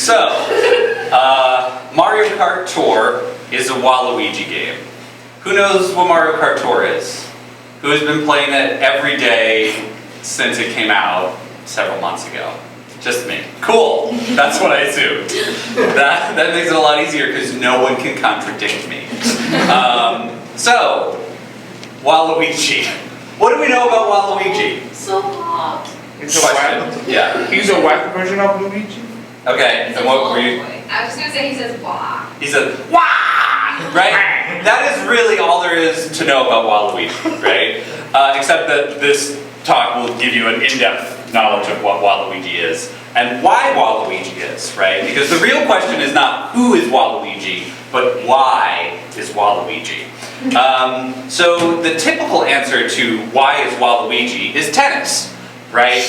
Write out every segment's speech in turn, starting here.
So, Mario Kart Tour is a Waluigi game. Who knows what Mario Kart Tour is? Who has been playing it every day since it came out several months ago? Just me. Cool. That's what I assumed. That makes it a lot easier because no one can contradict me. So, Waluigi. What do we know about Waluigi? So hot. It's a whack. Yeah. He's a whack version of Luigi. Okay. And what were you? I was gonna say he says wah. He said, "Wah!" Right? That is really all there is to know about Waluigi, right? Except that this talk will give you an in-depth knowledge of what Waluigi is and why Waluigi is, right? Because the real question is not who is Waluigi, but why is Waluigi? So the typical answer to why is Waluigi is tennis, right?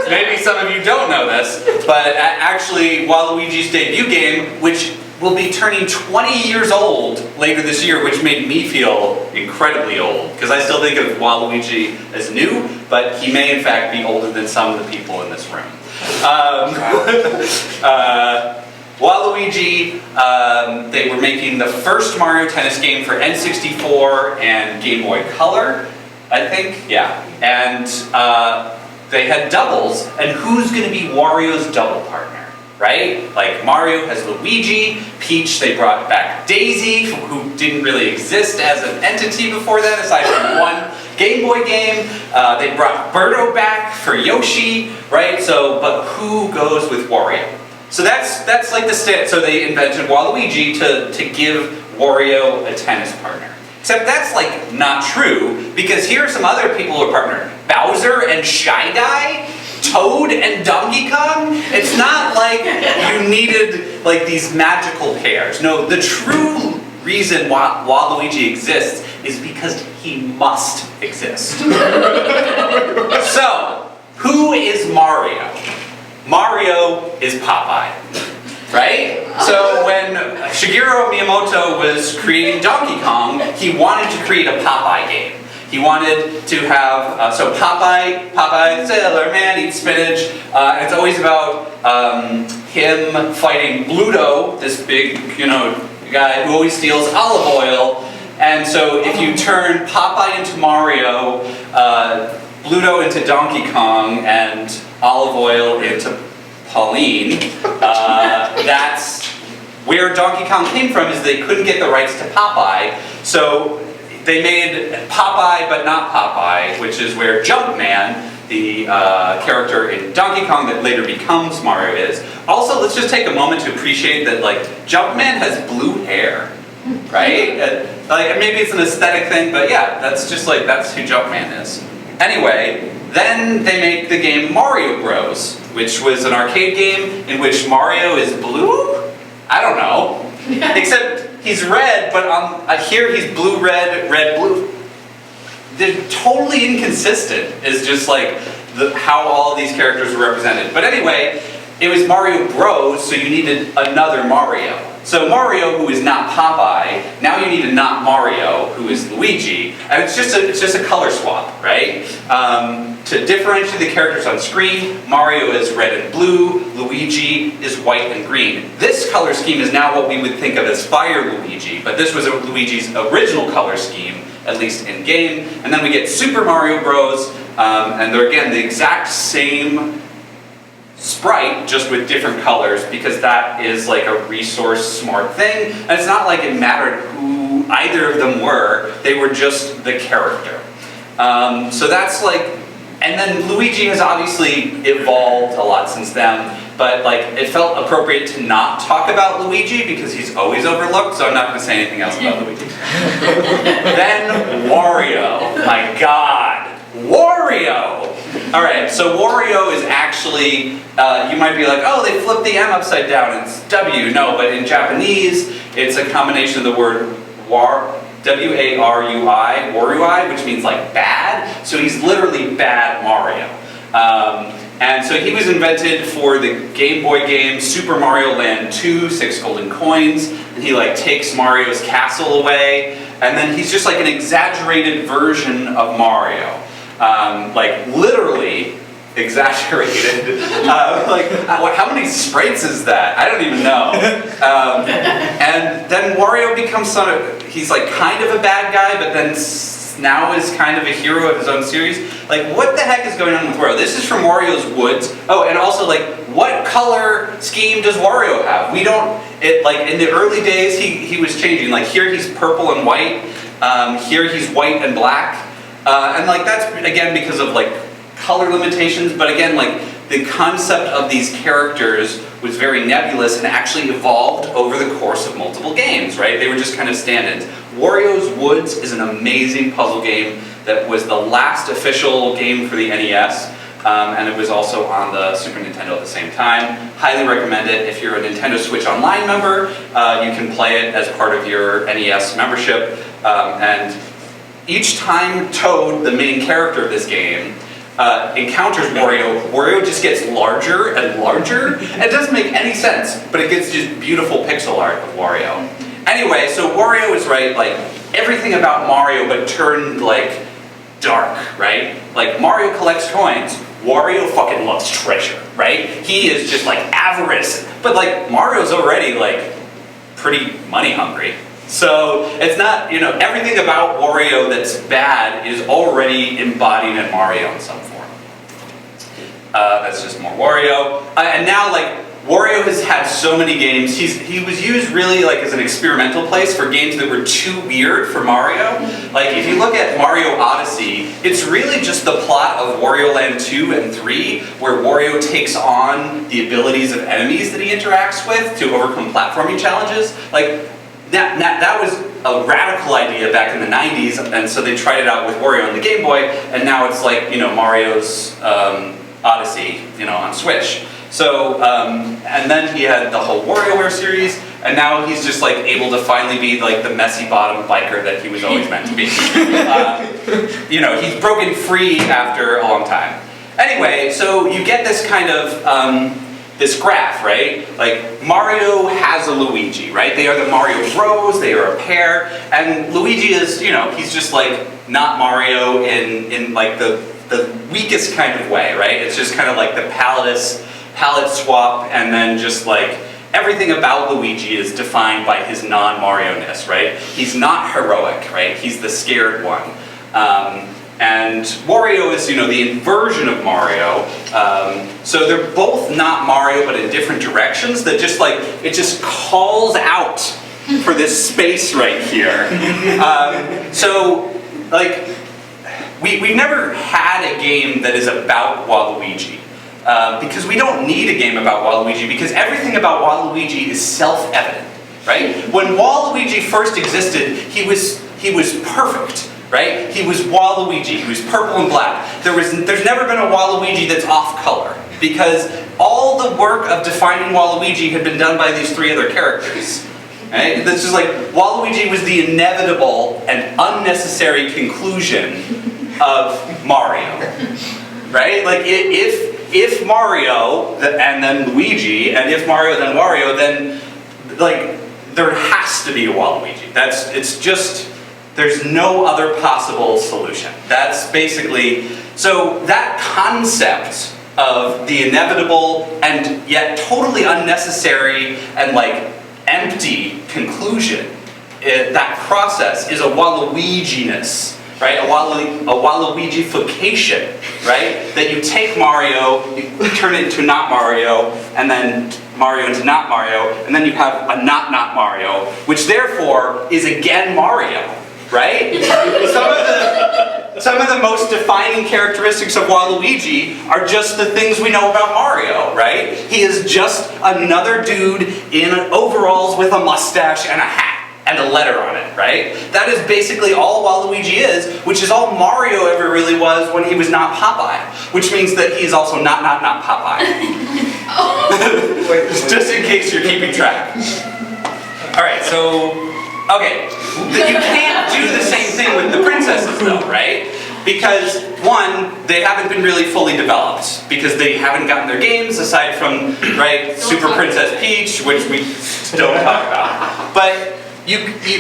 Maybe some of you don't know this, but actually Waluigi's debut game, which will be turning 20 years old later this year, which made me feel incredibly old, because I still think of Waluigi as new, but he may in fact be older than some of the people in this room. Waluigi, they were making the first Mario Tennis game for N64 and Game Boy Color, I think, yeah. And they had doubles, and who's going to be Wario's double partner? Right? Like Mario has Luigi, Peach, they brought back Daisy, who didn't really exist as an entity before that, aside from one Game Boy game. They brought Birdo back for Yoshi, right? So, but who goes with Wario? So that's like the so they invented Waluigi to give Wario a tennis partner. Except that's like not true, because here are some other people who are partnered. Bowser and Shy Guy? Toad and Donkey Kong? It's not like you needed like these magical pairs. No, the true reason why Waluigi exists is because he must exist. So, who is Mario? Mario is Popeye, right? So when Shigeru Miyamoto was creating Donkey Kong, he wanted to create a Popeye game. He wanted to have, so Popeye, sailor man, eats spinach, and it's always about him fighting Bluto, this big, guy who always steals olive oil. And so if you turn Popeye into Mario, Bluto into Donkey Kong, and olive oil into Pauline, that's where Donkey Kong came from, is they couldn't get the rights to Popeye, so they made Popeye but not Popeye, which is where Jumpman, the character in Donkey Kong that later becomes Mario, is. Also, let's just take a moment to appreciate that like Jumpman has blue hair, right? Like maybe it's an aesthetic thing, but yeah, that's just like, that's who Jumpman is. Anyway, then they make the game Mario Bros, which was an arcade game in which Mario is blue? I don't know. Except he's red, but here he's blue, red, red, blue. They're totally inconsistent, is just like how all of these characters are represented. But anyway, it was Mario Bros, so you needed another Mario. So Mario, who is not Popeye, now you need a not Mario, who is Luigi, and it's just a color swap, right? To differentiate the characters on screen, Mario is red and blue, Luigi is white and green. This color scheme is now what we would think of as Fire Luigi, but this was Luigi's original color scheme, at least in game. And then we get Super Mario Bros, and they're again the exact same sprite, just with different colors, because that is like a resource smart thing, and it's not like it mattered who either of them were, they were just the character. So that's like, and then Luigi has obviously evolved a lot since then, but like it felt appropriate to not talk about Luigi because he's always overlooked, so I'm not going to say anything else about Luigi. Then Wario, my god, Wario! Alright, so Wario is actually, you might be like, oh, they flipped the M upside down, it's W. No, but in Japanese, it's a combination of the word W-A-R-U-I, Warui, which means like bad. So he's literally Bad Mario. And so he was invented for the Game Boy game Super Mario Land 2, 6 golden coins. And he like takes Mario's castle away. And then he's just like an exaggerated version of Mario. Like literally exaggerated. How many sprites is that? I don't even know. And then Wario becomes he's like kind of a bad guy, but then now is kind of a hero of his own series. Like, what the heck is going on with Wario? This is from Wario's Woods. Oh, and also, like, what color scheme does Wario have? We don't, like, in the early days, he was changing. Like, here he's purple and white. Here he's white and black. And, like, that's, again, because of, like, color limitations. But, again, like, the concept of these characters was very nebulous and actually evolved over the course of multiple games, right? They were just kind of stand-ins. Wario's Woods is an amazing puzzle game that was the last official game for the NES, and it was also on the Super Nintendo at the same time. Highly recommend it. If you're a Nintendo Switch Online member, you can play it as part of your NES membership, and each time Toad, the main character of this game, encounters Wario just gets larger and larger. It doesn't make any sense, but it gets just beautiful pixel art of Wario. Anyway, so Wario is, right, like, everything about Mario but turned, like, dark, right? Like, Mario collects coins. Wario fucking loves treasure, right? He is just, like, avarice. But, like, Mario's already, like, pretty money hungry. So, it's not, you know, everything about Wario that's bad is already embodied in Mario in some form. That's just more Wario. And now, like, Wario has had so many games. He was used really like as an experimental place for games that were too weird for Mario. Like if you look at Mario Odyssey, it's really just the plot of Wario Land 2 and 3, where Wario takes on the abilities of enemies that he interacts with to overcome platforming challenges. Like that was a radical idea back in the 90s, and so they tried it out with Wario on the Game Boy, and now it's like, you know, Mario's Odyssey, you know, on Switch. So, and then he had the whole WarioWare series, and now he's just like able to finally be like the messy bottom biker that he was always meant to be. You know, he's broken free after a long time. Anyway, so you get this kind of, this graph, right? Like, Mario has a Luigi, right? They are the Mario Bros, they are a pair, and Luigi is, you know, he's just like not Mario in like the weakest kind of way, right? It's just kind of like the palette swap, and then just like everything about Luigi is defined by his non-Mario-ness, right? He's not heroic, right? He's the scared one. And Wario is, you know, the inversion of Mario. So they're both not Mario, but in different directions that just like, it just calls out for this space right here. So, like, we've never had a game that is about Waluigi. Because we don't need a game about Waluigi, because everything about Waluigi is self-evident, right? When Waluigi first existed, he was perfect, right? He was Waluigi, he was purple and black. There's never been a Waluigi that's off color, because all the work of defining Waluigi had been done by these three other characters. Right? That's just like, Waluigi was the inevitable and unnecessary conclusion of Mario, right? Like, if Mario, and then Luigi, and if Mario, then Wario, then, like, there has to be a Waluigi. It's just, there's no other possible solution. That's basically, so that concept of the inevitable and yet totally unnecessary and, like, empty conclusion, that process is a Waluigi-ness. Right? A Waluigification, right? That you take Mario, you turn it into not Mario, and then Mario into not Mario, and then you have a not Mario, which therefore is again Mario, right? Some of the most defining characteristics of Waluigi are just the things we know about Mario, right? He is just another dude in overalls with a mustache and a hat. And a letter on it, right? That is basically all Waluigi is, which is all Mario ever really was when he was not Popeye. Which means that he is also not Popeye. Just in case you're keeping track. Alright, so, okay. You can't do the same thing with the princesses though, right? Because, one, they haven't been really fully developed, because they haven't gotten their games, aside from, right, Super Princess Peach, which we don't talk about. But,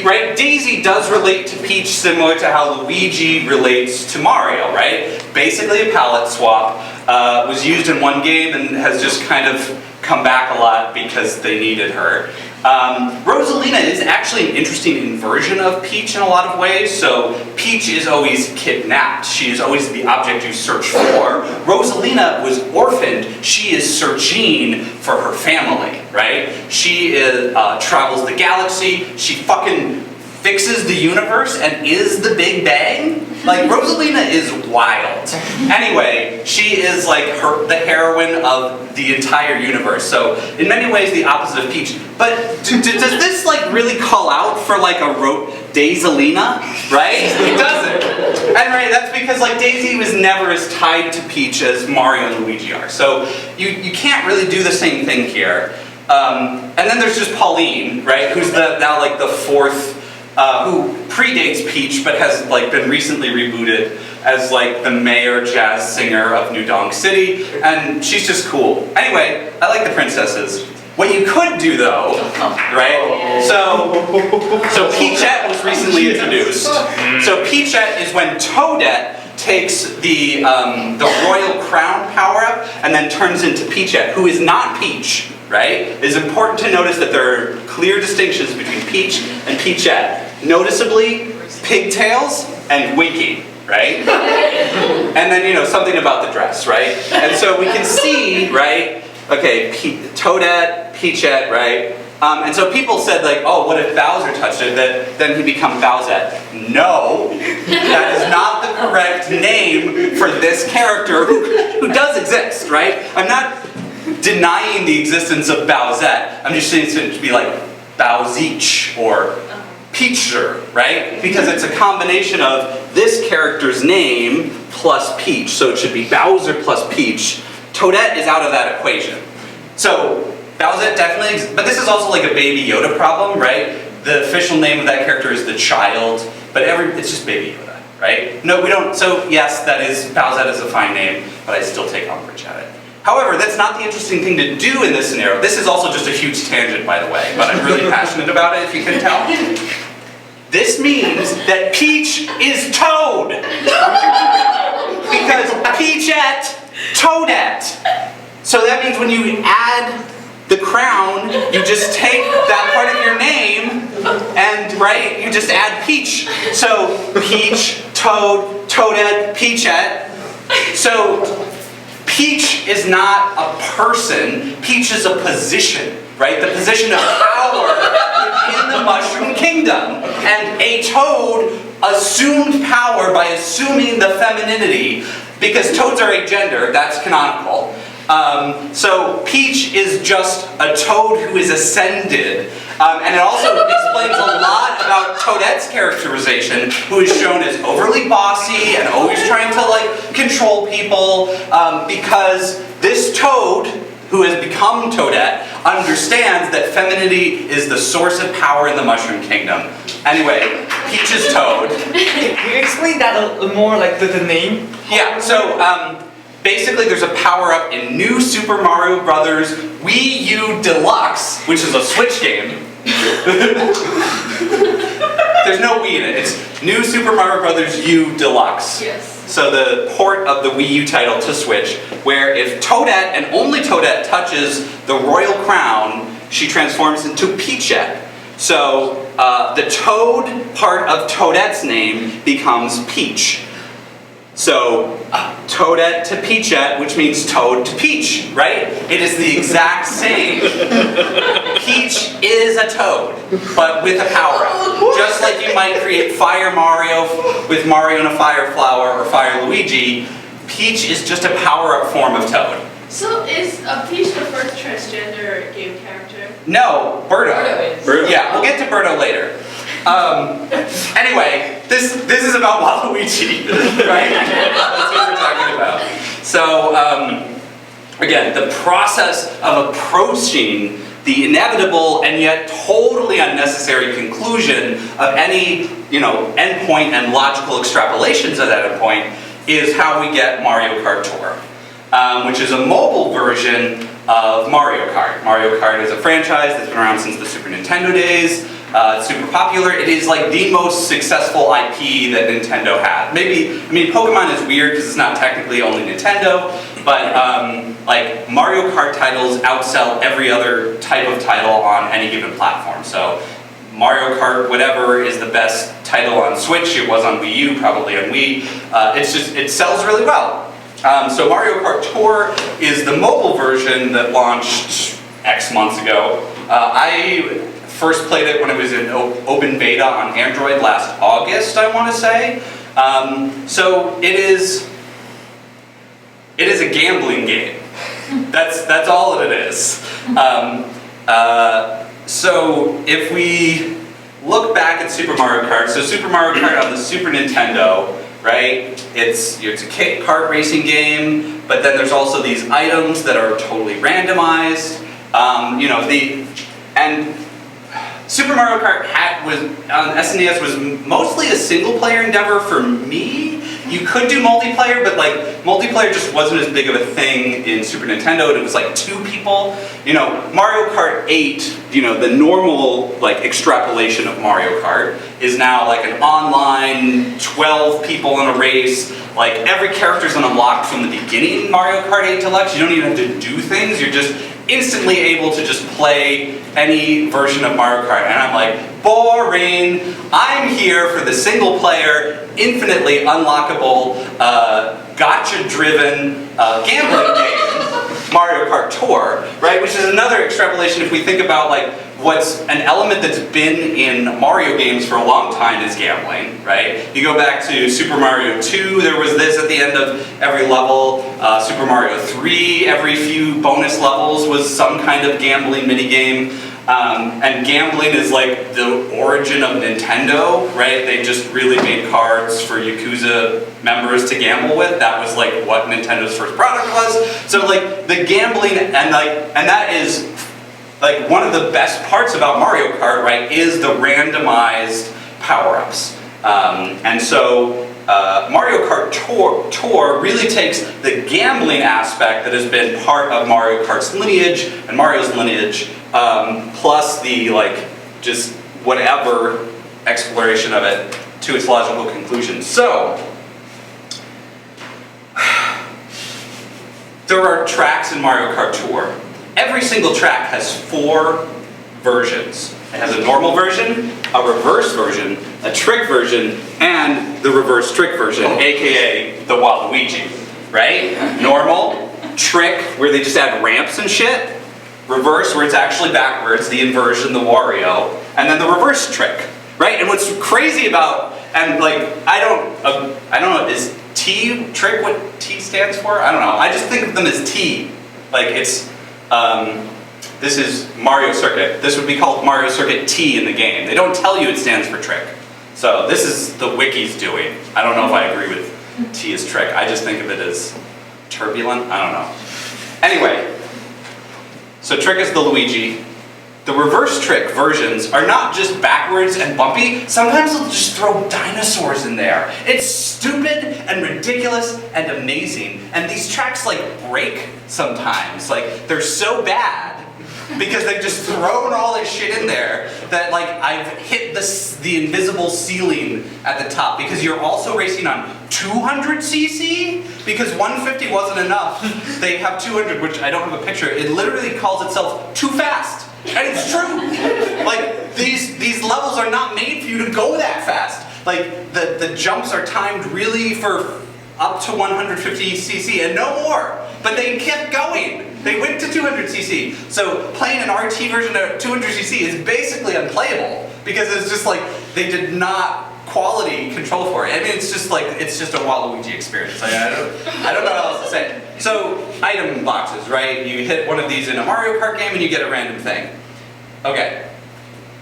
right, Daisy does relate to Peach similar to how Luigi relates to Mario, right? Basically a palette swap. was used in one game and has just kind of come back a lot because they needed her. Rosalina is actually an interesting inversion of Peach in a lot of ways. So Peach is always kidnapped. She is always the object you search for. Rosalina was orphaned. She is searching for her family, right? She travels the galaxy. She fucking fixes the universe and is the Big Bang. Like, Rosalina is wild. Anyway, she is like the heroine of the entire universe. So in many ways, the opposite of Peach. But does this like really call out for like a Daisalina, right? It doesn't. And right, that's because like Daisy was never as tied to Peach as Mario and Luigi are. So you can't really do the same thing here. And then there's just Pauline, right? Who's now like the fourth. Who predates Peach but has like been recently rebooted as like the mayor jazz singer of New Donk City, and she's just cool. Anyway, I like the princesses. What you could do though, right? So Peachette was recently introduced. So Peachette is when Toadette takes the royal crown power up and then turns into Peachette, who is not Peach. Right? It is important to notice that there are clear distinctions between Peach and Peachette. Noticeably, pigtails and winking, right? And then, something about the dress, right? And so we can see, right? Okay, Toadette, Peachette, right? And so people said like, oh, what if Bowser touched it? Then he'd become Bowsette. No, that is not the correct name for this character who does exist, right? I'm not denying the existence of Bowsette. I'm just saying it to be like Bowseach or Peacher, right? Because it's a combination of this character's name plus Peach. So it should be Bowser plus Peach. Toadette is out of that equation. So Bowsette definitely exists, but this is also like a Baby Yoda problem, right? The official name of that character is the child, but it's just Baby Yoda, right? No, we don't. So yes, Bowsette is a fine name, but I still take umbrage at it. However, that's not the interesting thing to do in this scenario. This is also just a huge tangent, by the way, but I'm really passionate about it, if you can tell. This means that Peach is Toad. Because Peachette, Toadette. So that means when you add the crown, you just take that part of your name and, right, you just add Peach. So Peach, Toad, Toadette, Peachette. So Peach is not a person, Peach is a position, right? The position of power within the Mushroom Kingdom. And a toad assumed power by assuming the femininity, because toads are a gender, that's canonical. So Peach is just a toad who is ascended. And it also explains a lot about Toadette's characterization, who is shown as overly bossy and always trying to like control people, because this toad, who has become Toadette, understands that femininity is the source of power in the Mushroom Kingdom. Anyway, Peach is Toad. Can you explain that a little more, like the name? Yeah, so basically there's a power-up in New Super Mario Bros. Wii U Deluxe, which is a Switch game. There's no Wii in it. It's New Super Mario Bros. U Deluxe. Yes. So the port of the Wii U title to Switch, where if Toadette and only Toadette touches the royal crown, she transforms into Peachette. So the Toad part of Toadette's name becomes Peach. So Toadette to Peachette, which means Toad to Peach, right? It is the exact same. Peach is a toad, but with a power-up. Just like you might create Fire Mario with Mario and a Fire Flower or Fire Luigi, Peach is just a power-up form of Toad. So is Peach the first transgender game character? No, Birdo. Birdo is. Birdo. Yeah, we'll get to Birdo later. Anyway, this is about Waluigi, right? That's what we're talking about. So, again, the process of approaching the inevitable and yet totally unnecessary conclusion of any, endpoint and logical extrapolations of that endpoint is how we get Mario Kart Tour, which is a mobile version of Mario Kart. Mario Kart is a franchise that's been around since the Super Nintendo days. It's super popular. It is like the most successful IP that Nintendo had. Pokemon is weird because it's not technically only Nintendo, but like Mario Kart titles outsell every other type of title on any given platform. So Mario Kart whatever is the best title on Switch. It was on Wii U, probably on Wii. It sells really well. So Mario Kart Tour is the mobile version that launched X months ago. I first played it when it was in open beta on Android last August, I want to say. So it is a gambling game. That's all that it is. So if we look back at Super Mario Kart, so Super Mario Kart on the Super Nintendo, right? It's a kart racing game, but then there's also these items that are totally randomized. And Super Mario Kart was on SNES was mostly a single player endeavor for me. You could do multiplayer, but like multiplayer just wasn't as big of a thing in Super Nintendo, and it was like 2 people. Mario Kart 8, the normal like extrapolation of Mario Kart is now like an online 12 people in a race. Like every character's unlocked from the beginning in Mario Kart 8 Deluxe. You don't even have to do things. You're just instantly able to just play any version of Mario Kart. And I'm like, boring. I'm here for the single player, infinitely unlockable, gotcha-driven gambling game, Mario Kart Tour, right? Which is another extrapolation if we think about like what's an element that's been in Mario games for a long time is gambling, right? You go back to Super Mario 2, there was this at the end of every level. Super Mario 3, every few bonus levels was some kind of gambling minigame. And gambling is like the origin of Nintendo, right? They just really made cards for Yakuza members to gamble with. That was like what Nintendo's first product was. So like the gambling and that is like one of the best parts about Mario Kart, right, is the randomized power-ups. And so Mario Kart Tour really takes the gambling aspect that has been part of Mario Kart's lineage and Mario's lineage, plus the like just whatever exploration of it to its logical conclusion. So there are tracks in Mario Kart Tour. Every single track has 4 versions. It has a normal version, a reverse version, a trick version, and the reverse trick version, aka the Waluigi, right? Normal, trick, where they just add ramps and shit. Reverse, where it's actually backwards, the inversion, the Wario, and then the reverse trick, right? And what's crazy about, and like, I don't know, is T trick what T stands for? I don't know. I just think of them as T. Like it's, this is Mario Circuit. This would be called Mario Circuit T in the game. They don't tell you it stands for trick. So this is the wiki's doing. I don't know if I agree with T as trick. I just think of it as turbulent. I don't know. Anyway, so trick is the Luigi. The reverse trick versions are not just backwards and bumpy. Sometimes they'll just throw dinosaurs in there. It's stupid and ridiculous and amazing. And these tracks like break sometimes. Like they're so bad because they've just thrown all this shit in there that like I've hit the invisible ceiling at the top, because you're also racing on 200cc, because 150 wasn't enough. They have 200, which I don't have a picture. It literally calls itself Too Fast. And it's true. Like these levels are not made for you to go that fast. Like the jumps are timed really for up to 150cc and no more. But they kept going. They went to 200cc. So playing an RT version of 200cc is basically unplayable, because it's just like they did not quality control for it. I mean, it's just a Waluigi experience. I don't know how else to say it. So item boxes, right? You hit one of these in a Mario Kart game and you get a random thing. Okay.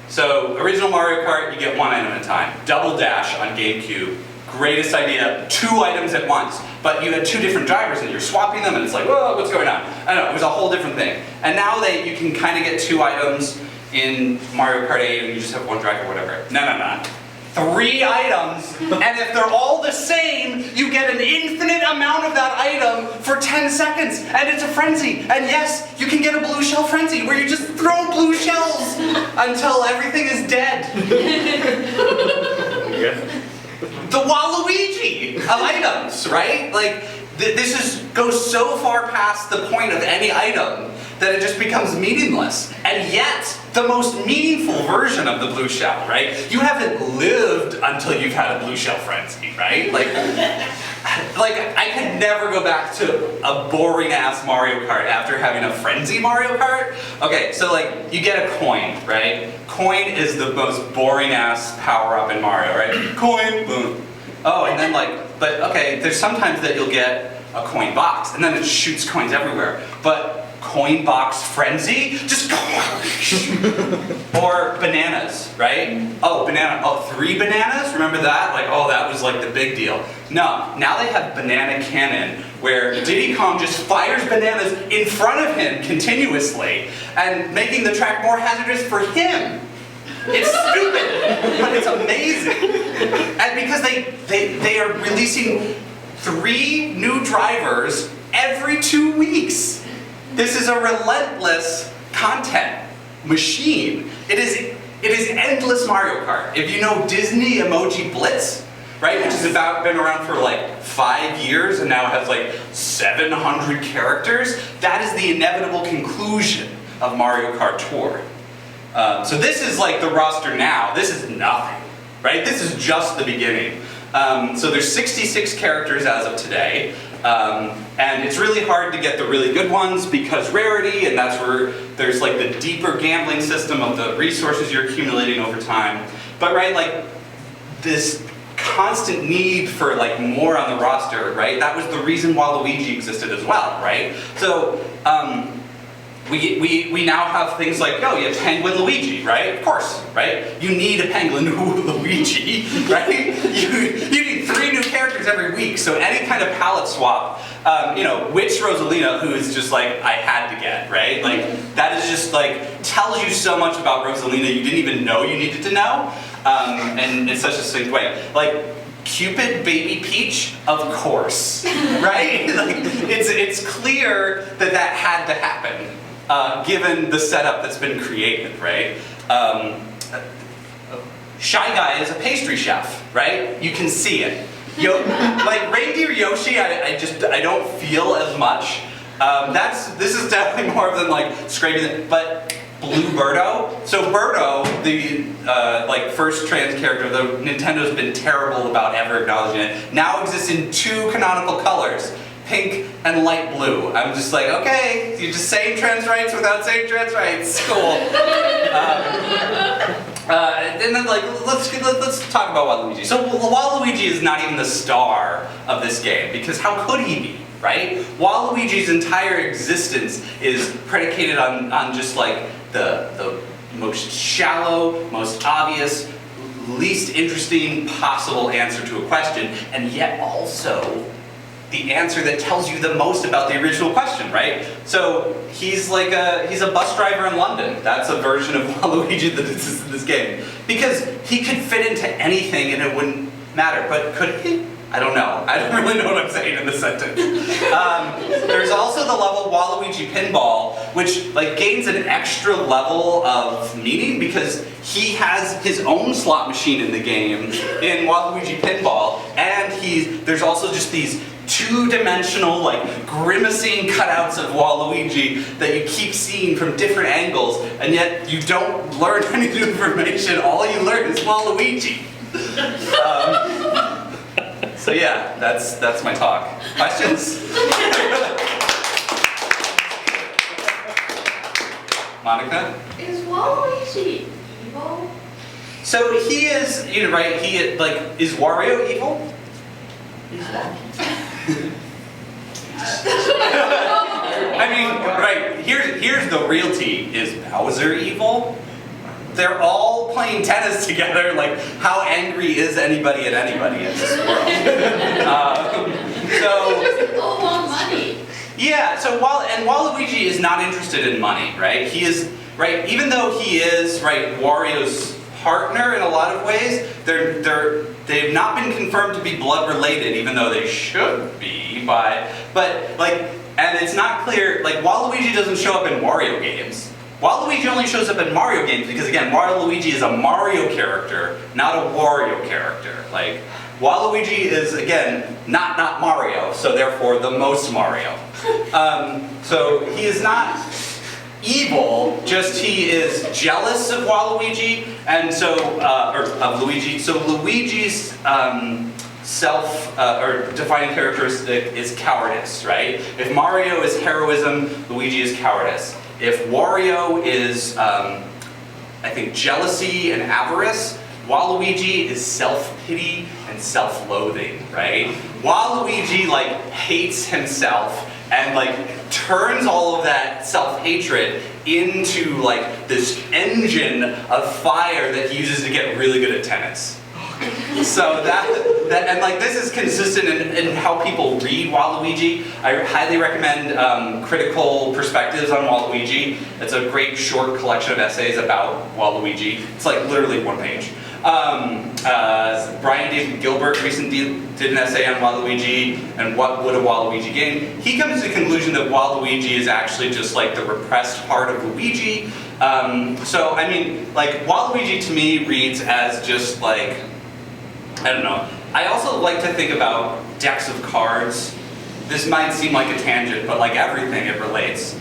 So original Mario Kart, you get 1 item at a time. Double Dash on GameCube. Greatest idea, 2 items at once. But you had 2 different drivers and you're swapping them and it's like, whoa, what's going on? I don't know, it was a whole different thing. And now you can kind of get 2 items in Mario Kart 8 and you just have 1 driver or whatever. No. 3 items, and if they're all the same, you get an infinite amount of that item for 10 seconds, and it's a frenzy. And yes, you can get a blue shell frenzy, where you just throw blue shells until everything is dead. The Waluigi of items, right? Like, goes so far past the point of any item that it just becomes meaningless. And yet, the most meaningful version of the blue shell, right? You haven't lived until you've had a blue shell frenzy, right? Like I could never go back to a boring ass Mario Kart after having a frenzy Mario Kart. Okay, so like you get a coin, right? Coin is the most boring ass power up in Mario, right? Coin, boom. Oh, and then but okay, there's sometimes that you'll get a coin box, and then it shoots coins everywhere. But coin box frenzy, just or bananas, right? Oh, banana, oh, 3 bananas, remember that? Like, oh, that was like the big deal. No, now they have banana cannon, where Diddy Kong just fires bananas in front of him continuously, and making the track more hazardous for him. It's stupid, but it's amazing. And because they are releasing 3 new drivers every 2 weeks. This is a relentless content machine. It is endless Mario Kart. If you know Disney Emoji Blitz, right, which has been around for like 5 years and now has like 700 characters, that is the inevitable conclusion of Mario Kart Tour. So this is like the roster now. This is nothing, right? This is just the beginning. So there's 66 characters as of today. And it's really hard to get the really good ones because rarity, and that's where there's like the deeper gambling system of the resources you're accumulating over time. But right, like this constant need for like more on the roster, right? That was the reason Waluigi existed as well, right? So we now have things like, oh, you have Penguin Luigi, right? Of course, right? You need a Penguin Luigi, right? You need 3 new characters every week, so any kind of palette swap, which Rosalina, who is just like, I had to get, right? Like, that is just like, tells you so much about Rosalina you didn't even know you needed to know, and in such a succinct way. Like, Cupid Baby Peach, of course, right? Like, it's clear that had to happen. Given the setup that's been created, right? Shy Guy is a pastry chef, right? You can see it. Like Reindeer Yoshi, I don't feel as much. This is definitely more than like scraping it, but Blue Birdo. So Birdo, the first trans character, though Nintendo's been terrible about ever acknowledging it, now exists in 2 canonical colors. Pink and light blue. I'm just like, okay, you're just saying trans rights without saying trans rights. Cool. And then let's talk about Waluigi. So Waluigi is not even the star of this game because how could he be, right? Waluigi's entire existence is predicated on just like the most shallow, most obvious, least interesting possible answer to a question, and yet also the answer that tells you the most about the original question, right? So he's a bus driver in London. That's a version of Waluigi that exists in this game. Because he could fit into anything and it wouldn't matter, but could he? I don't know. I don't really know what I'm saying in this sentence. There's also the level Waluigi Pinball, which gains an extra level of meaning because he has his own slot machine in the game in Waluigi Pinball, and there's also just these 2-dimensional, grimacing cutouts of Waluigi that you keep seeing from different angles, and yet you don't learn any new information. All you learn is Waluigi. So yeah, that's my talk. Questions? Monica? Is Waluigi evil? So he is, right? Is Wario evil? I mean, right, here's the real tea. Is Bowser evil? They're all playing tennis together, how angry is anybody at anybody in this world? So just all want money. Yeah, so Waluigi is not interested in money, right? He is, right, even though he is, right, Wario's partner in a lot of ways, they've not been confirmed to be blood related, even though they should be and it's not clear, Waluigi doesn't show up in Wario games. Waluigi only shows up in Mario games because, again, Waluigi is a Mario character, not a Wario character. Waluigi is, again, not Mario, so therefore the most Mario. So he is not evil, just he is jealous of Waluigi, and so, or of Luigi. So Luigi's or defining characteristic is cowardice, right? If Mario is heroism, Luigi is cowardice. If Wario is, I think, jealousy and avarice, Waluigi is self-pity and self-loathing, right? Waluigi, like, hates himself and, like, turns all of that self-hatred into, like, this engine of fire that he uses to get really good at tennis. So that and like this is consistent in how people read Waluigi. I highly recommend Critical Perspectives on Waluigi. It's a great short collection of essays about Waluigi. It's like literally one page. Brian David Gilbert recently did an essay on Waluigi and what would a Waluigi gain. He comes to the conclusion that Waluigi is actually just like the repressed part of Luigi. So I mean, like Waluigi to me reads as just like, I don't know. I also like to think about decks of cards. This might seem like a tangent, but like everything, it relates.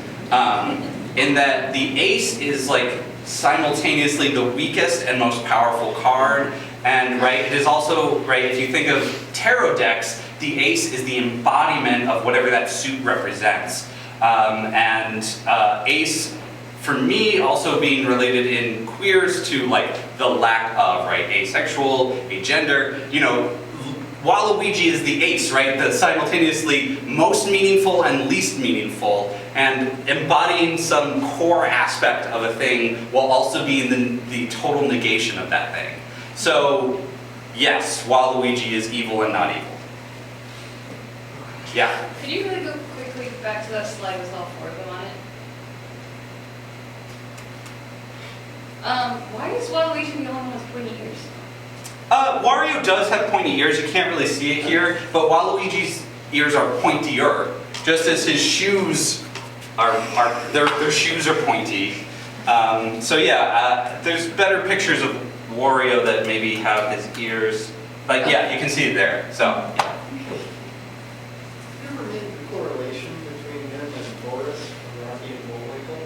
In that the ace is like simultaneously the weakest and most powerful card, and right, it is also, right, if you think of tarot decks, the ace is the embodiment of whatever that suit represents. Ace, for me, also being related in queers to like the lack of, right, asexual, agender, you know, Waluigi is the ace, right, the simultaneously most meaningful and least meaningful, and embodying some core aspect of a thing while also being the total negation of that thing. So, yes, Waluigi is evil and not evil. Yeah? Could you really go quickly back to that slide with all four of them on it? Why is Waluigi the only one with pointy ears? Wario does have pointy ears, you can't really see it here, but Waluigi's ears are pointier, just as his shoes their shoes are pointy. So yeah, there's better pictures of Wario that maybe have his ears, like yeah, you can see it there, so yeah. Have you ever made the correlation between him and Boris from Rocky and Bullwinkle?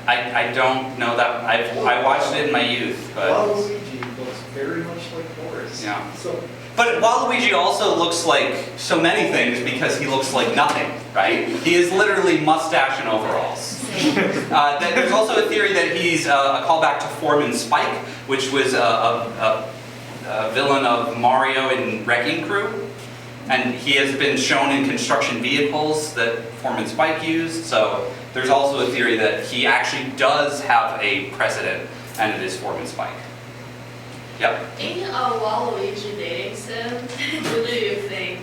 I don't know that. I watched it in my youth, but Waluigi looks very much like Boris. Yeah. So, but Waluigi also looks like so many things because he looks like nothing, right? He is literally mustache and overalls. There's also a theory that he's a callback to Foreman Spike, which was a villain of Mario in Wrecking Crew. And he has been shown in construction vehicles that Foreman Spike used, so there's also a theory that he actually does have a precedent, and it is Foreman Spike. Yep. In a Waluigi dating sim, who do you think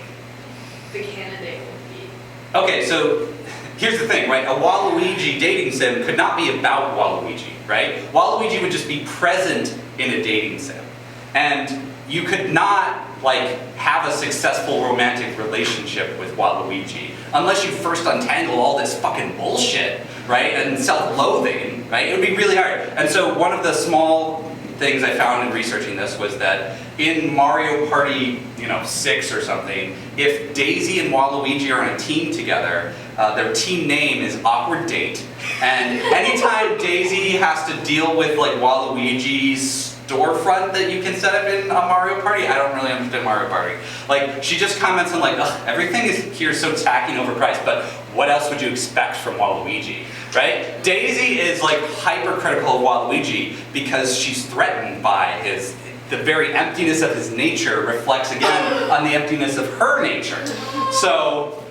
the candidate would be? Okay, so here's the thing, right? A Waluigi dating sim could not be about Waluigi, right? Waluigi would just be present in a dating sim. And you could not, like, have a successful romantic relationship with Waluigi unless you first untangle all this fucking bullshit, right? And self-loathing, right? It would be really hard. And so one of the small things I found in researching this was that in Mario Party, 6 or something, if Daisy and Waluigi are on a team together, their team name is Awkward Date. And anytime Daisy has to deal with like Waluigi's storefront that you can set up in a Mario Party, I don't really understand Mario Party. Like, she just comments on like, ugh, everything is here so tacky and overpriced, but what else would you expect from Waluigi, right? Daisy is like hypercritical of Waluigi because she's threatened by the very emptiness of his nature reflects again on the emptiness of her nature. So,